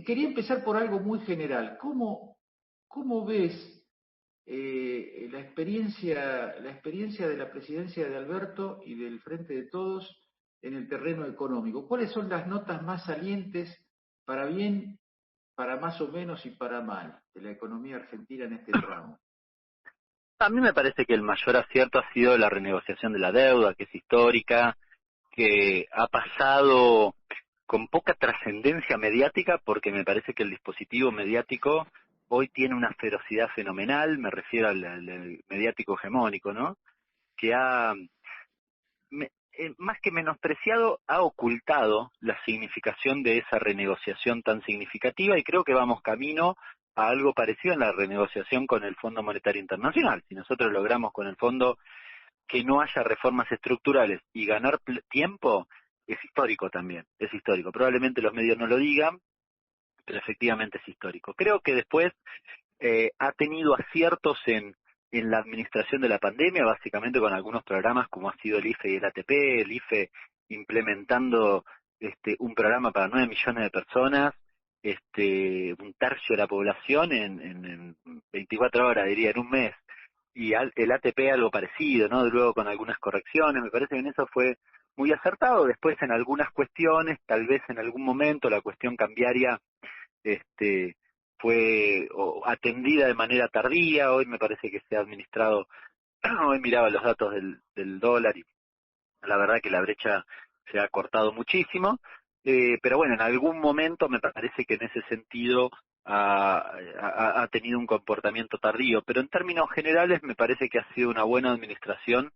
Quería empezar por algo muy general. ¿Cómo ves la experiencia de la presidencia de Alberto y del Frente de Todos en el terreno económico? ¿Cuáles son las notas más salientes, para bien, para más o menos y para mal, de la economía argentina en este tramo? A mí me parece que el mayor acierto ha sido la renegociación de la deuda, que es histórica, que ha pasado con poca trascendencia mediática, porque me parece que el dispositivo mediático hoy tiene una ferocidad fenomenal, me refiero al mediático hegemónico, ¿no? Que más que menospreciado, ha ocultado la significación de esa renegociación tan significativa, y creo que vamos camino a algo parecido en la renegociación con el Fondo Monetario Internacional. Si nosotros logramos con el fondo que no haya reformas estructurales y ganar tiempo, es histórico también, es histórico. Probablemente los medios no lo digan, pero efectivamente es histórico. Creo que después ha tenido aciertos en la administración de la pandemia, básicamente con algunos programas como ha sido el IFE y el ATP, el IFE implementando un programa para 9 millones de personas, un tercio de la población en 24 horas, diría, en un mes, y el ATP algo parecido, ¿no? Luego con algunas correcciones, me parece que en eso fue muy acertado. Después en algunas cuestiones, tal vez en algún momento la cuestión cambiaria fue atendida de manera tardía. Hoy me parece que se ha administrado, hoy miraba los datos del dólar y la verdad que la brecha se ha cortado muchísimo, pero bueno, en algún momento me parece que en ese sentido ha tenido un comportamiento tardío, pero en términos generales me parece que ha sido una buena administración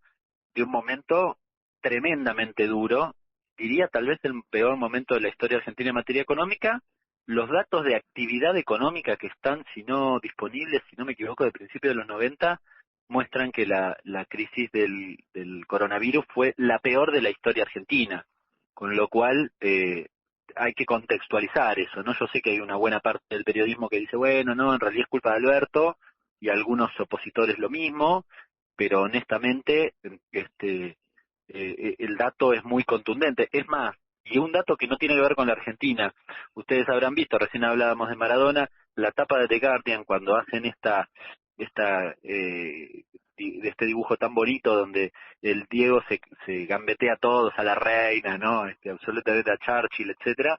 de un momento tremendamente duro, diría tal vez el peor momento de la historia argentina en materia económica. Los datos de actividad económica que están, si no disponibles, si no me equivoco, de principios de los 90, muestran que la crisis del coronavirus fue la peor de la historia argentina, con lo cual hay que contextualizar eso, ¿no? Yo sé que hay una buena parte del periodismo que dice, bueno, no, en realidad es culpa de Alberto, y algunos opositores lo mismo, pero honestamente el dato es muy contundente. Es más, y un dato que no tiene que ver con la Argentina, ustedes habrán visto, recién hablábamos de Maradona, la tapa de The Guardian cuando hacen de este dibujo tan bonito donde el Diego se gambetea a todos, a la reina, ¿no? Absolutamente a Churchill, etcétera.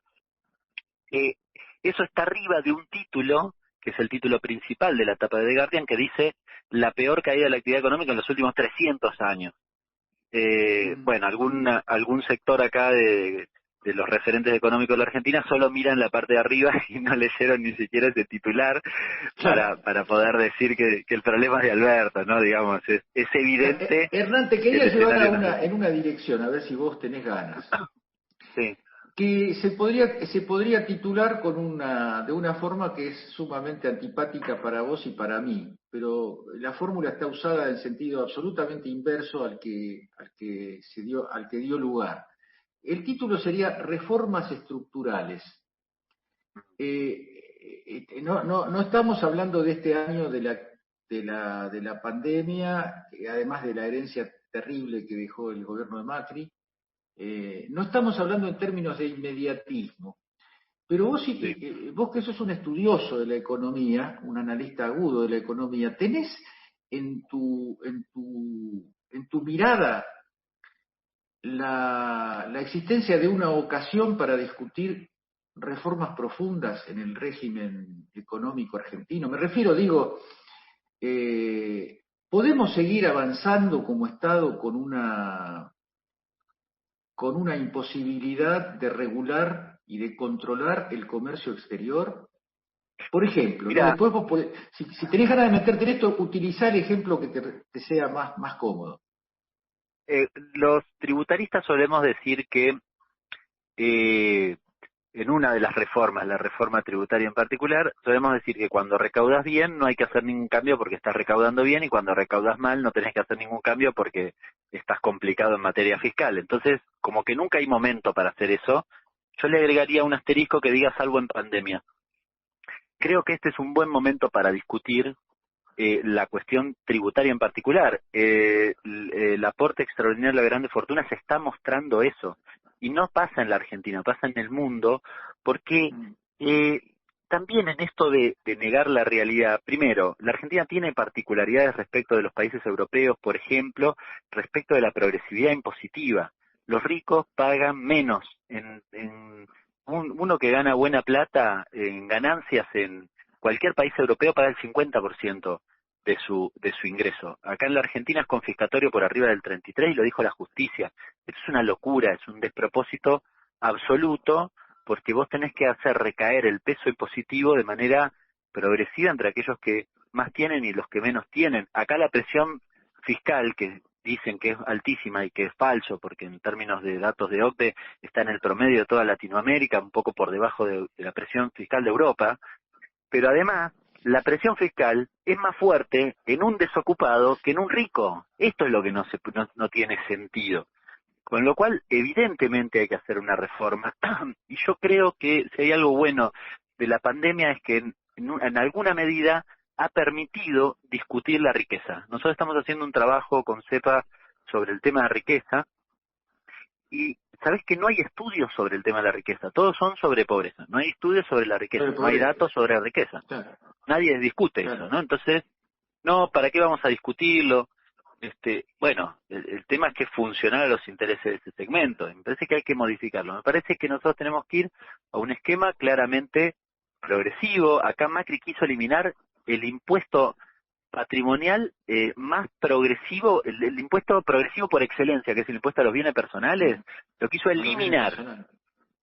Eso está arriba de un título, que es el título principal de la tapa de The Guardian, que dice la peor caída de la actividad económica en los últimos 300 años. Bueno, algún sector acá de los referentes económicos de la Argentina solo miran la parte de arriba y no leyeron ni siquiera ese titular para poder decir que el problema es de Alberto, ¿no? Digamos, es evidente. Hernán, te quería llevar en una dirección, a ver si vos tenés ganas. Sí. Que se podría titular de una forma que es sumamente antipática para vos y para mí, pero la fórmula está usada en sentido absolutamente inverso al que dio lugar. El título sería Reformas estructurales. No estamos hablando de este año de la pandemia, además de la herencia terrible que dejó el gobierno de Macri. No estamos hablando en términos de inmediatismo, pero vos que sos un estudioso de la economía, un analista agudo de la economía, ¿tenés en tu mirada la existencia de una ocasión para discutir reformas profundas en el régimen económico argentino? Me refiero, ¿podemos seguir avanzando como Estado con una imposibilidad de regular y de controlar el comercio exterior? Por ejemplo, ¿no? Después vos si tenés ganas de meterte en esto, utilizá el ejemplo que te sea más cómodo. Los tributaristas solemos decir que en una de las reformas, la reforma tributaria en particular, solemos decir que cuando recaudas bien no hay que hacer ningún cambio porque estás recaudando bien, y cuando recaudas mal no tenés que hacer ningún cambio porque estás complicado en materia fiscal. Entonces, como que nunca hay momento para hacer eso, yo le agregaría un asterisco que diga salvo en pandemia. Creo que este es un buen momento para discutir la cuestión tributaria en particular. El aporte extraordinario de la grande fortuna se está mostrando eso, y no pasa en la Argentina, pasa en el mundo, porque Eh, También en esto de negar la realidad, primero, la Argentina tiene particularidades respecto de los países europeos, por ejemplo, respecto de la progresividad impositiva. Los ricos pagan menos. Uno que gana buena plata en ganancias en cualquier país europeo paga el 50% de su ingreso. Acá en la Argentina es confiscatorio por arriba del 33% y lo dijo la justicia. Esto es una locura, es un despropósito absoluto, porque vos tenés que hacer recaer el peso impositivo de manera progresiva entre aquellos que más tienen y los que menos tienen. Acá la presión fiscal, que dicen que es altísima y que es falso, porque en términos de datos de OCDE está en el promedio de toda Latinoamérica, un poco por debajo de la presión fiscal de Europa, pero además la presión fiscal es más fuerte en un desocupado que en un rico. Esto es lo que no tiene sentido. Con lo cual, evidentemente hay que hacer una reforma. Y yo creo que si hay algo bueno de la pandemia es que en alguna medida ha permitido discutir la riqueza. Nosotros estamos haciendo un trabajo con CEPA sobre el tema de riqueza y sabes que no hay estudios sobre el tema de la riqueza, todos son sobre pobreza. No hay estudios sobre la riqueza, no hay datos sobre la riqueza. Claro, Nadie discute claro. eso, ¿no? Entonces, no, ¿para qué vamos a discutirlo? Bueno, el tema es que es funcional a los intereses de ese segmento. Me parece que hay que modificarlo. Me parece que nosotros tenemos que ir a un esquema claramente progresivo. Acá Macri quiso eliminar el impuesto patrimonial más progresivo, el impuesto progresivo por excelencia, que es el impuesto a los bienes personales, lo quiso A los bienes eliminar. personales.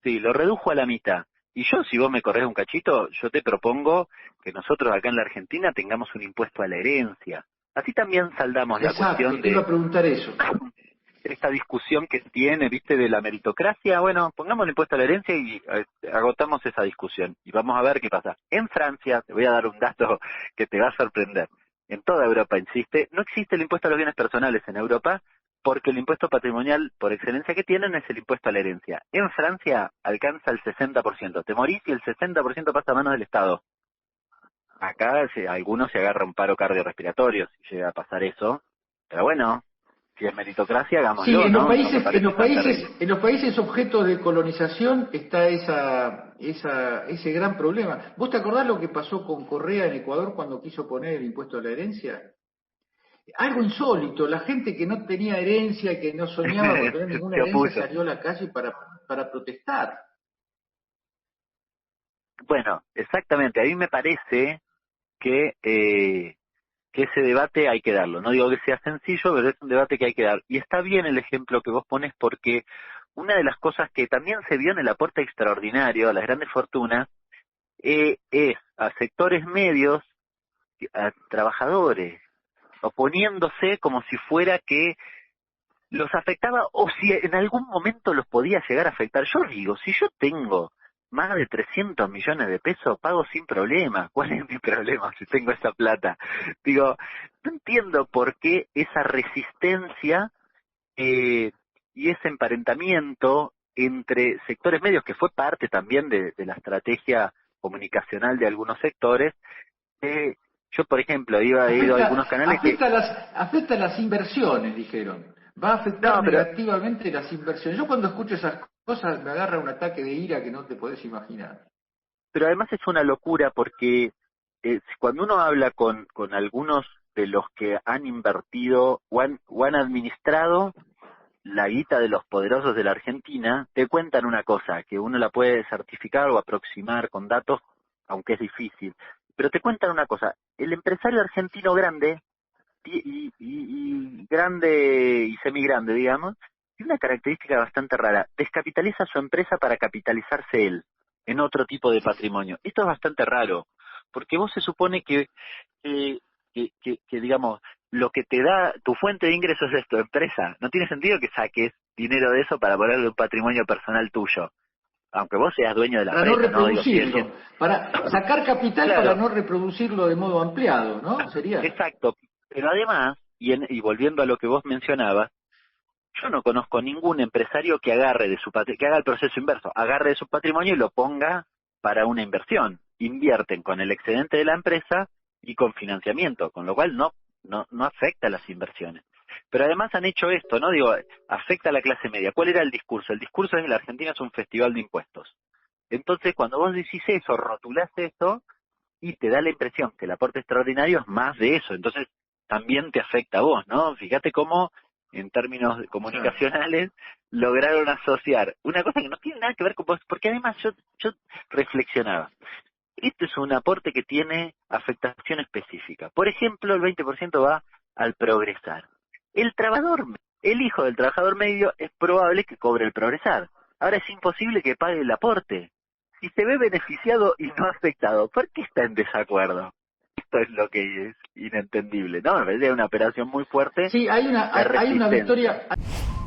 Sí, lo redujo a la mitad. Y yo, si vos me corres un cachito, yo te propongo que nosotros acá en la Argentina tengamos un impuesto a la herencia. Así también saldamos la Exacto, cuestión te iba a de preguntar eso. esta discusión que tiene, viste, de la meritocracia. Bueno, pongamos el impuesto a la herencia y agotamos esa discusión. Y vamos a ver qué pasa. En Francia, te voy a dar un dato que te va a sorprender. En toda Europa, insiste, no existe el impuesto a los bienes personales en Europa porque el impuesto patrimonial por excelencia que tienen es el impuesto a la herencia. En Francia alcanza el 60%. Te morís y el 60% pasa a manos del Estado. Acá algunos se agarra un paro cardiorrespiratorio si llega a pasar eso. Pero bueno, si es meritocracia, Sí, hagámoslo, ¿no? No me parece tan terrible. en los países objetos de colonización está ese gran problema. ¿Vos te acordás lo que pasó con Correa en Ecuador cuando quiso poner el impuesto a la herencia? Algo insólito, la gente que no tenía herencia, que no soñaba con tener ninguna Se herencia, opuso. salió a la calle para protestar. Bueno, exactamente. A mí me parece que ese debate hay que darlo. No digo que sea sencillo, pero es un debate que hay que dar. Y está bien el ejemplo que vos pones porque una de las cosas que también se vio en el aporte extraordinario a las grandes fortunas es a sectores medios, a trabajadores, oponiéndose como si fuera que los afectaba o si en algún momento los podía llegar a afectar. Yo digo, si yo tengo más de 300 millones de pesos, pago sin problema. ¿Cuál es mi problema si tengo esa plata? Digo, no entiendo por qué esa resistencia eh, y ese emparentamiento entre sectores medios, que fue parte también de la estrategia comunicacional de algunos sectores. Yo, por ejemplo, he ido a algunos canales que... Afecta las inversiones, dijeron. Va a afectar No, pero negativamente las inversiones. Yo cuando escucho esas cosas me agarra un ataque de ira que no te podés imaginar. además es una locura porque cuando uno habla con algunos de los que han invertido o han administrado la guita de los poderosos de la Argentina, te cuentan una cosa, que uno la puede certificar o aproximar con datos, aunque es difícil, pero te cuentan una cosa, el empresario argentino grande, y grande y semigrande, digamos, tiene una característica bastante rara. Descapitaliza su empresa para capitalizarse él en otro tipo de patrimonio. Esto es bastante raro, porque vos se supone eh, digamos, lo que te da tu fuente de ingresos es tu empresa. No tiene sentido que saques dinero de eso para ponerle un patrimonio personal tuyo, aunque vos seas dueño de la Para no empresa, ¿no? Digo, sigue reproducirlo, siendo... para sacar capital para Claro, no reproducirlo de modo ampliado, ¿no? Sería. exacto. Pero además, y volviendo a lo que vos mencionabas, yo no conozco ningún empresario que agarre que haga el proceso inverso, agarre de su patrimonio y lo ponga para una inversión. Invierten con el excedente de la empresa y con financiamiento, con lo cual no afecta a las inversiones. Pero además han hecho esto, ¿no? Digo, afecta a la clase media. ¿Cuál era el discurso? El discurso es que la Argentina es un festival de impuestos. Entonces, cuando vos decís eso, rotulás eso, y te da la impresión que el aporte extraordinario es más de eso. Entonces, también te afecta a vos, ¿no? Fíjate cómo, en términos comunicacionales, lograron asociar una cosa que no tiene nada que ver con vos, porque además yo reflexionaba. Esto es un aporte que tiene afectación específica. Por ejemplo, el 20% va al progresar. El trabajador, el hijo del trabajador medio es probable que cobre el progresar. Ahora es imposible que pague el aporte. Si se ve beneficiado y no afectado, ¿por qué está en desacuerdo? Esto es lo que es inentendible, ¿no? Me parece una operación muy fuerte. Sí, hay una de victoria. resistencia.